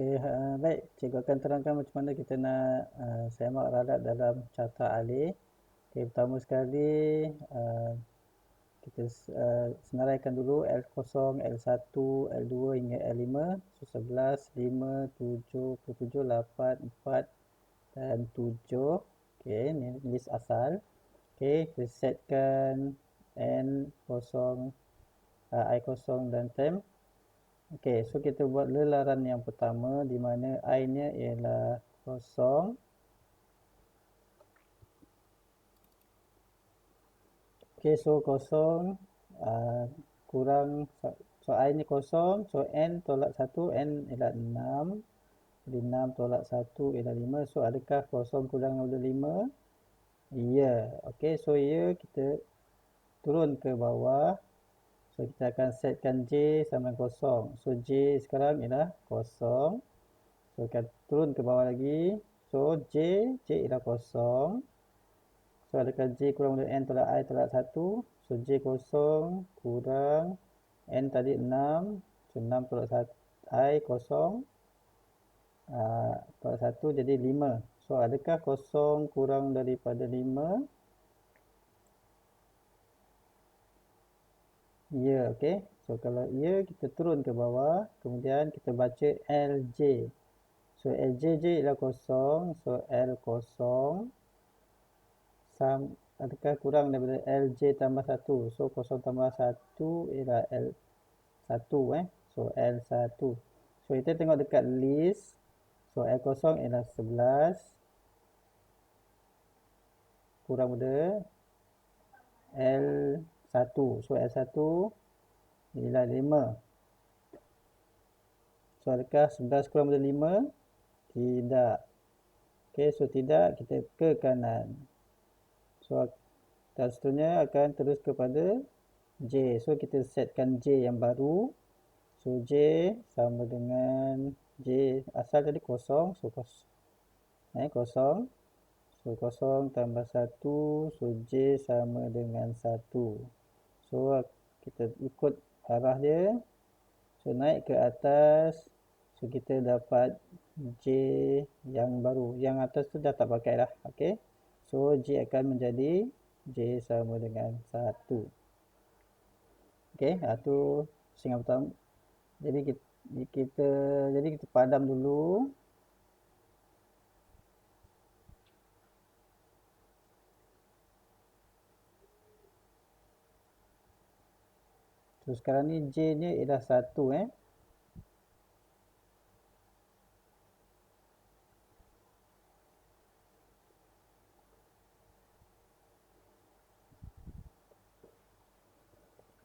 Okey, baik. Cikgu akan terangkan macam mana kita nak semak radat dalam carta alih. Okey, pertama sekali kita senaraikan dulu L0, L1, L2 hingga L5. So 11, 5, 7, 7, 8, 4 dan 7. Okey, ni list asal. Okey, kita setkan N0, I0 dan temp. Okey, so kita buat lelaran yang pertama di mana I-nya ialah 0. Okey, so 0 kurang, so I-nya 0, so N tolak 1, N ialah 6. Jadi 6 tolak 1 ialah 5. So adakah 0 kurang daripada 5? Ya. Okey, so ya kita turun ke bawah. So kita akan setkan J sama 0. So J sekarang ialah 0. So akan turun ke bawah lagi. So J ialah 0. So adakah J kurang dari N tolak I tolak 1. So J 0 kurang N tadi 6. So 6 tolak 1 I 0 tolak 1 jadi 5. So adakah 0 kurang daripada 5? Ya, okey. So kalau ya, kita turun ke bawah. Kemudian kita baca LJ. So LJ ialah 0. So L0 adakah kurang daripada LJ tambah 1? So 0 tambah 1 ialah L1. So L1. So kita tengok dekat list. So L0 ialah 11. Kurang daripada L1. So L1 ialah 5. So adakah 11 kurang daripada 5? Tidak. Okey, so tidak, kita ke kanan. So dan seterusnya akan terus kepada J. So kita setkan J yang baru. So J sama dengan J asal tadi 0. So 0. So 0 tambah 1. So J sama dengan 1. So kita ikut arah dia. So naik ke atas. So kita dapat J yang baru. Yang atas tu dah tak pakai dah. Okey. So J akan menjadi J sama dengan 1. Okey, tu singa pertama. Jadi kita padam dulu. So sekarang ni J-nya ialah 1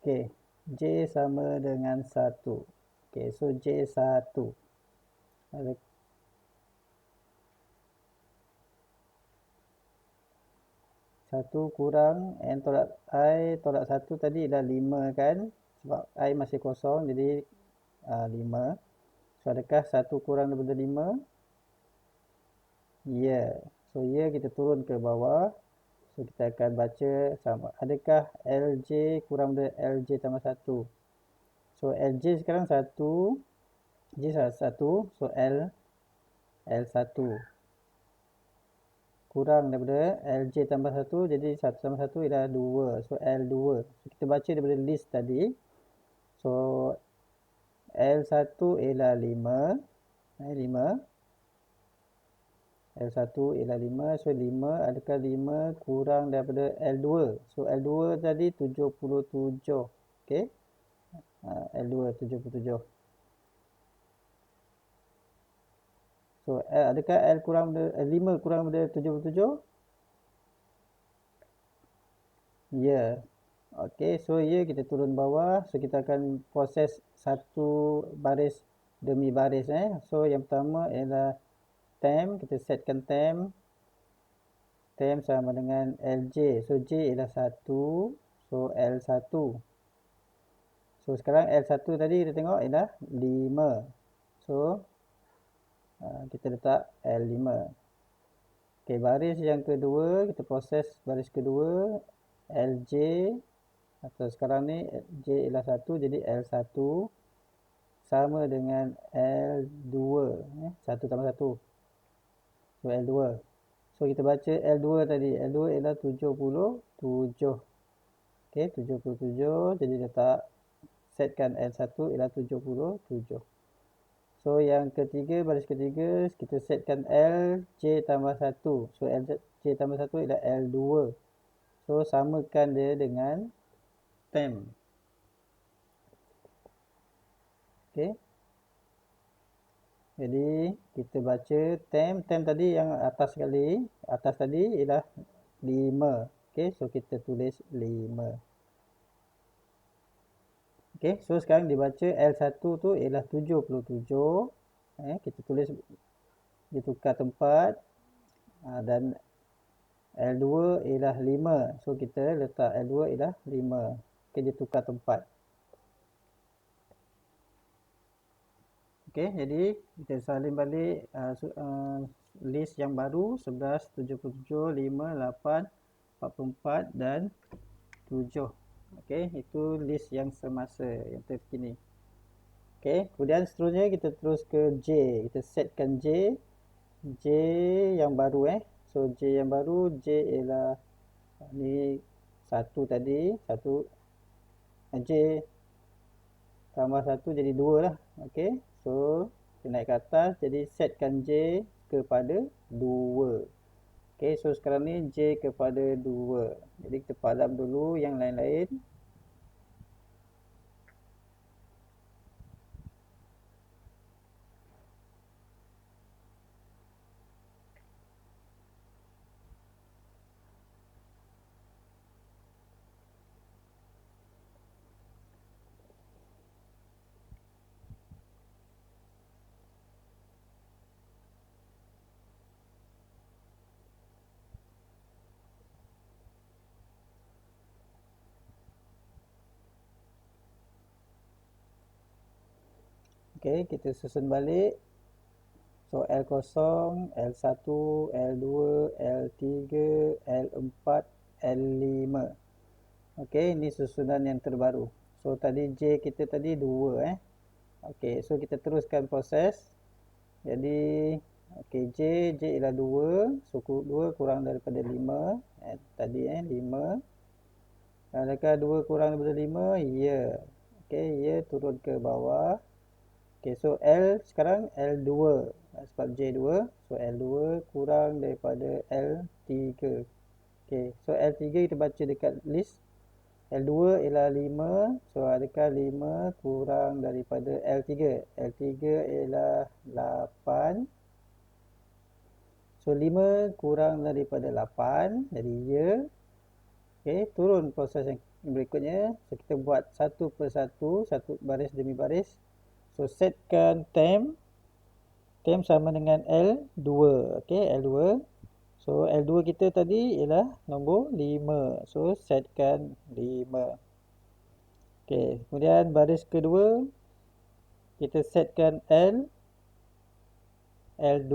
Okey, J sama dengan 1. Okey, so J1. Ada 1 kurang N tolak I tolak 1 tadi dah 5 kan. Sebab I masih 0 jadi 5. So adakah 1 kurang daripada 5? Ya. So ya kita turun ke bawah. So kita akan baca sama. Adakah LJ kurang dari LJ tambah 1? So LJ sekarang 1. J 1. So L1. Kurang daripada LJ tambah 1. Jadi 1 tambah 1 ialah 2. So L2. So kita baca daripada list tadi. So L1 ialah 5. 5. L1 ialah 5. So 5. Adakah 5 kurang daripada L2? So L2 tadi 77. Okey. L2 77. So adakah L kurang 5 kurang daripada 77? Ya. Okey, so ya kita turun bawah. So kita akan proses satu baris demi baris So yang pertama ialah temp. Kita setkan temp. Temp sama dengan LJ. So J ialah 1. So L1. So sekarang L1 tadi kita tengok ialah 5. So kita letak L5. Okey, baris yang kedua kita proses baris kedua LJ atau sekarang ni J ialah 1 jadi L1 sama dengan L2. Satu tambah satu. So, L2. So, kita baca L2 tadi. L2 ialah 77. Okay, 77. Jadi letak setkan L1 ialah 77. So, yang ketiga, baris ketiga, kita setkan LJ tambah 1. So, LJ tambah 1 ialah L2. So, samakan dia dengan temp. Okay. Jadi, kita baca temp. Temp tadi yang atas sekali. Atas tadi ialah 5. Okay, so kita tulis 5. Okay, so sekarang dibaca L1 tu ialah 77. Kita tulis, ditukar tempat. Dan L2 ialah 5. So, kita letak L2 ialah 5. Okay, dia tukar tempat. Okay, jadi kita salin balik list yang baru 11, 77, 5, 8, 44 dan 7. Okay, itu list yang semasa, yang terkini. Okay, kemudian seterusnya kita terus ke J. Kita setkan J. J yang baru So, J yang baru, J ialah ni 1 tadi. 1 J tambah 1 jadi 2 lah. Okay, so kita naik ke atas. Jadi setkan J kepada 2. Okay, so sekarang ni J kepada 2. Jadi kita padam dulu yang lain-lain. Okay, kita susun balik. So, L0, L1, L2, L3, L4, L5. Okay, ini susunan yang terbaru. So, tadi J kita tadi 2 Okay, so kita teruskan proses. Jadi, okay, J ialah 2. So, 2 kurang daripada 5. Tadi 5. Adakah 2 kurang daripada 5? Ya. Okay, ya turun ke bawah. Okay, so L sekarang L2. Sebab J 2. So, L2 kurang daripada L3. Okay, so L3 kita baca dekat list. L2 ialah 5. So, adakah 5 kurang daripada L3? L3 ialah 8. So, 5 kurang daripada 8. Jadi, ya. Okay, turun proses yang berikutnya. So, kita buat satu persatu, satu baris demi baris. So, setkan temp. Temp sama dengan L2. Okay, L2. So, L2 kita tadi ialah nombor 5. So, setkan 5. Okay, kemudian baris kedua, kita setkan L2.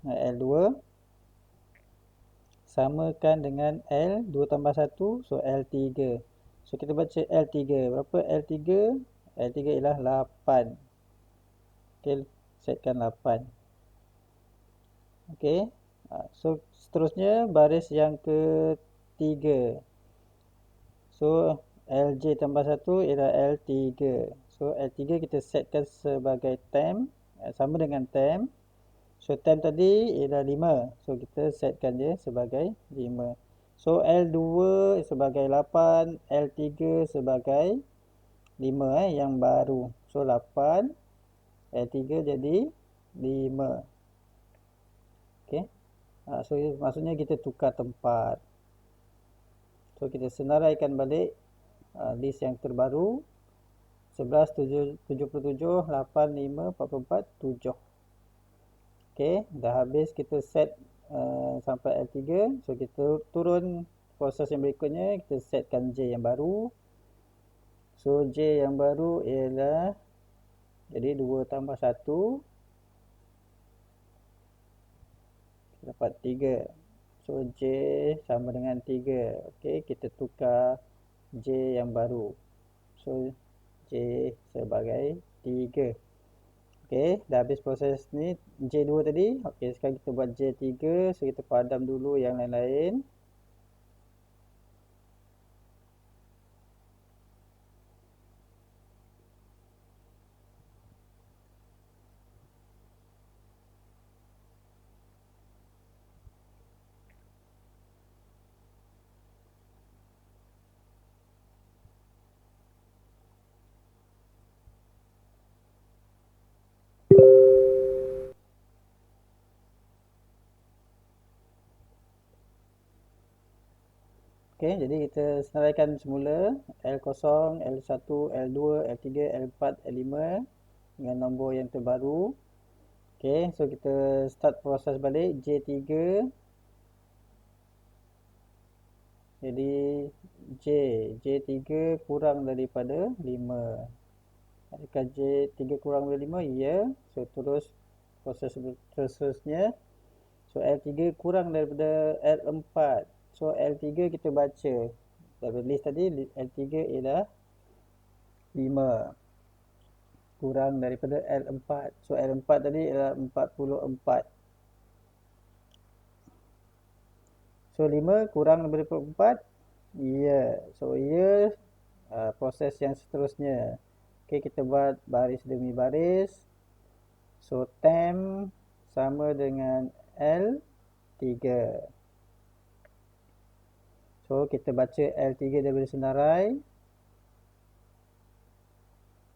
L2. Samakan dengan L2 tambah 1. So, L3. So, kita baca L3. Berapa L3? L3 ialah 8. Okay, setkan 8. Okay. So, seterusnya baris yang ketiga. So, LJ tambah 1 ialah L3. So, L3 kita setkan sebagai temp. Sama dengan temp. So, temp tadi ialah 5. So, kita setkan dia sebagai 5. So, L2 sebagai 8. L3 sebagai 5 yang baru. So, 8. L3 jadi 5. Okay. So, maksudnya kita tukar tempat. So, kita senaraikan balik list yang terbaru. 11, 77, 8, 5, 44, 7. Okay, dah habis kita set sampai L3. So, kita turun proses yang berikutnya. Kita setkan J yang baru. So, J yang baru ialah jadi 2 tambah 1. Dapat 3. So, J sama dengan 3. Okay, kita tukar J yang baru. So, J sebagai 3. Okey, dah habis proses ni J2 tadi. Okey, sekarang kita buat J3. So kita padam dulu yang lain-lain. Okey, jadi kita senaraikan semula L0, L1, L2, L3, L4, L5 dengan nombor yang terbaru. Okey, so kita start proses balik J3. Jadi J3 kurang daripada 5. Adakah J3 kurang daripada 5? Ya. So terus proses seterusnya. So L3 kurang daripada L4. So L3 kita baca. Dari list tadi L3 ialah 5. Kurang daripada L4. So L4 tadi ialah 44. So 5 kurang daripada 44. Ya. So ya. Proses yang seterusnya. Okey, kita buat baris demi baris. So temp sama dengan L3. So kita baca L3 daripada senarai.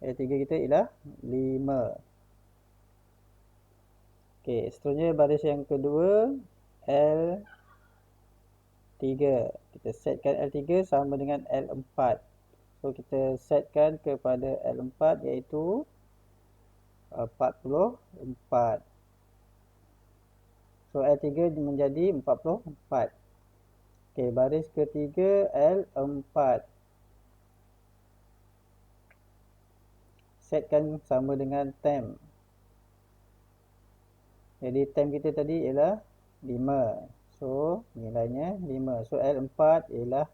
L3 kita ialah 5. Okey, seterusnya baris yang kedua L3. Kita setkan L3 sama dengan L4. So kita setkan kepada L4 iaitu 44. So L3 menjadi 44. Okey, baris ketiga L4. Setkan sama dengan temp. Jadi temp kita tadi ialah 5. So nilainya 5. So L4 ialah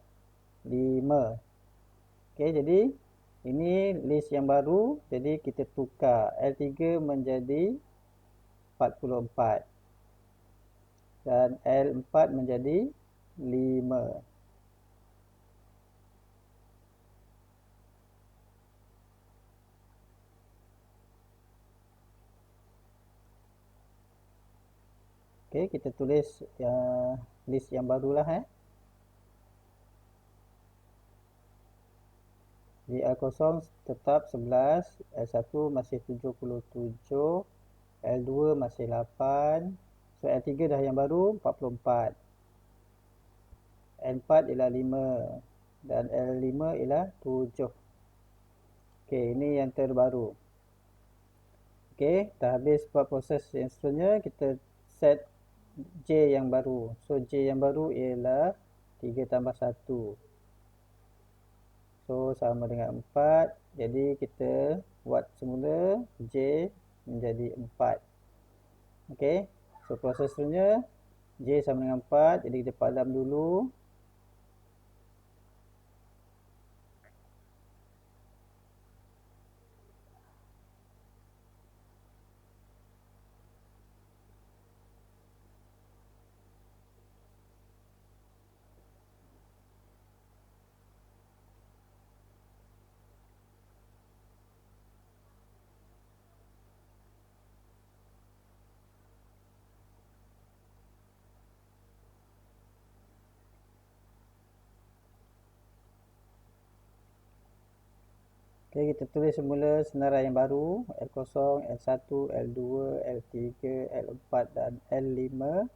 5. Okey, jadi ini list yang baru. Jadi kita tukar L3 menjadi 44 dan L4 menjadi 5. Okey, kita tulis list yang barulah Di L0 tetap 11, L1 masih 77, L2 masih 8. So L3 dah yang baru 44. L4 ialah 5 dan L5 ialah 7. Okey, ini yang terbaru. Okey, dah habis buat proses yang seterusnya, kita set J yang baru. So J yang baru ialah 3 tambah 1. So sama dengan 4. Jadi kita buat semula J menjadi 4. Okey. So proses seterusnya J sama dengan 4. Jadi kita padam dulu. Okey, kita tulis semula senarai yang baru L0, L1, L2, L3, L4 dan L5.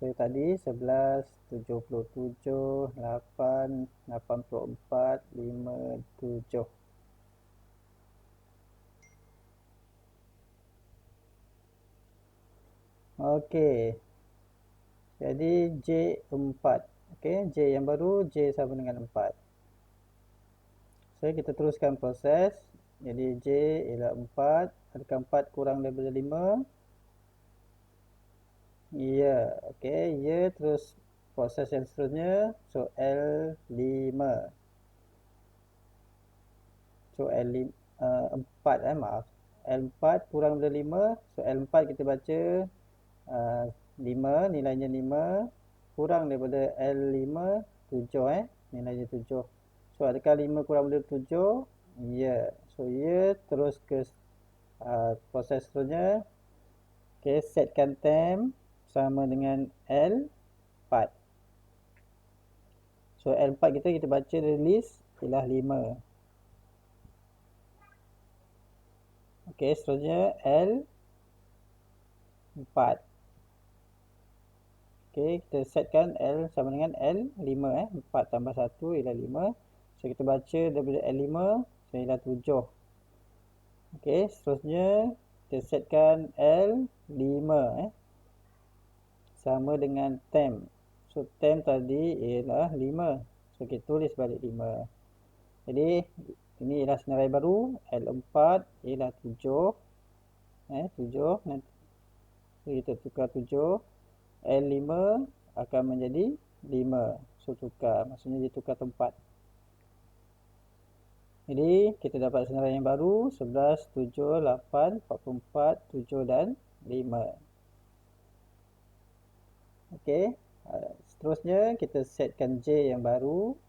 So tadi 11, 77, 8, 84, 5, 7. Okey. Jadi J4. Okey, J yang baru J sama dengan 4. So kita teruskan proses. Jadi J ialah 4. Adakah 4 kurang daripada 5? Ya. Okey, ya. Terus proses yang seterusnya. So L5. So 4 maaf. L4 kurang daripada 5. So L4 kita baca 5, nilainya 5 kurang daripada L5 7 nilainya 7. So adakah 5 kurang daripada 7? Ya. So ya terus ke proses seterusnya. Okay, setkan temp sama dengan L4. So L4 kita baca dari list ialah 5. Okay, seterusnya L4. Okay, kita setkan L sama dengan L5 4 tambah 1 ialah 5. So kita baca daripada L5 so ialah 7. Okay, seterusnya kita setkan L5 sama dengan temp. So temp tadi ialah 5. So kita tulis balik 5. Jadi ini ialah senarai baru. L4 ialah 7. 7. Nanti kita tukar 7. L5 akan menjadi 5. So tukar. Maksudnya dia tukar tempat. Jadi kita dapat senarai yang baru 11, 7, 8, 44, 7 dan 5. Okey. Seterusnya kita setkan J yang baru.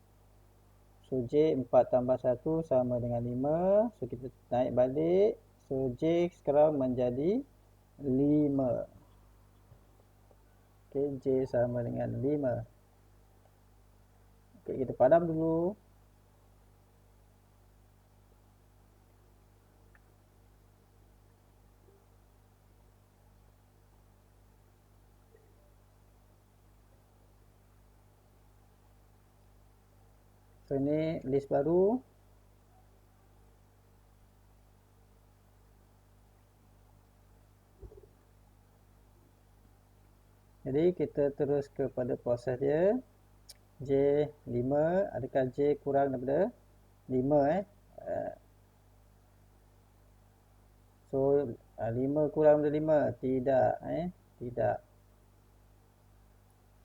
So J 4 tambah 1 sama dengan 5. So kita naik balik. So J sekarang menjadi 5. Okey, J sama dengan 5. Okey, kita padam dulu. So ini list baru. Jadi kita terus kepada proses dia. J5, adakah J kurang daripada 5 So 5 kurang daripada 5? Tidak tidak.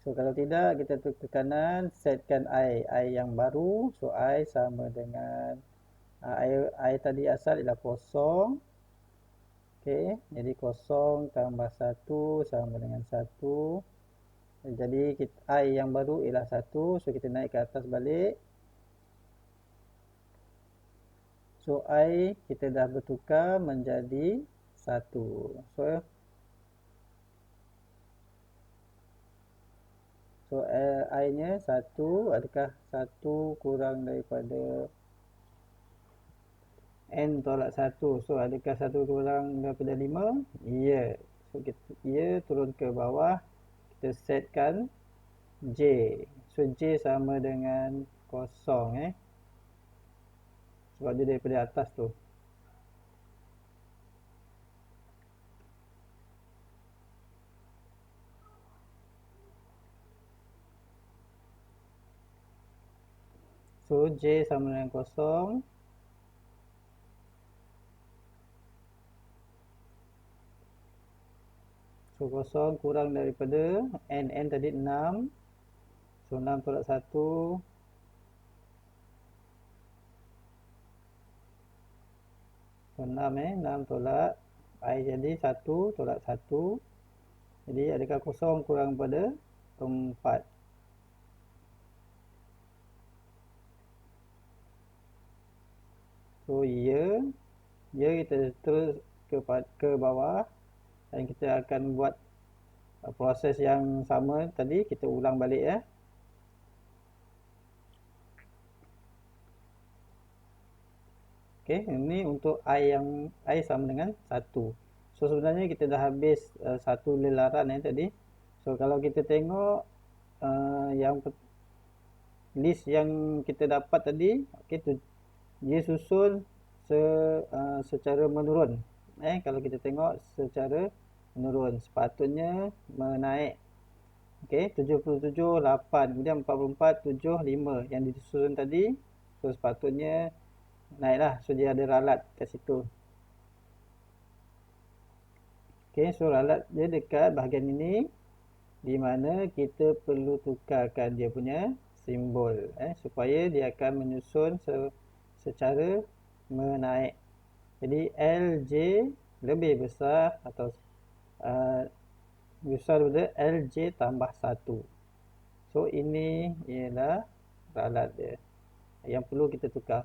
So kalau tidak, kita ke kanan, setkan I yang baru. So I sama dengan I tadi asal ialah 0. Okey, jadi 0 tambah 1 sama dengan 1. Jadi I yang baru ialah 1. So kita naik ke atas balik. So I kita dah bertukar menjadi 1. So I-nya 1. Adakah 1 kurang daripada N tolak 1? So adakah 1 kurang daripada 5? Ya. So ia turun ke bawah. Kita setkan J. So J sama dengan 0 sebab dia daripada atas tu. So J sama dengan 0. So 0 kurang daripada N tadi 6. So 6 tolak 1. So 6 tolak I jadi 1 tolak 1. Jadi adakah 0 kurang daripada 4? So ya kita terus ke bawah dan kita akan buat proses yang sama tadi, kita ulang balik Okey, ini untuk I sama dengan 1. So sebenarnya kita dah habis satu lelaran tadi. So kalau kita tengok yang list yang kita dapat tadi, okey, dia susun secara menurun. Kalau kita tengok secara menurun, sepatutnya menaik. Okey, 77, 8, kemudian 44, 7, 5 yang disusun tadi. So sepatutnya naiklah. So dia ada ralat kat situ. Okey, so ralat dia dekat bahagian ini, di mana kita perlu tukarkan dia punya simbol supaya dia akan menyusun secara menaik. Jadi LJ lebih besar atau besar daripada LJ tambah 1. So ini ialah ralat dia yang perlu kita tukar.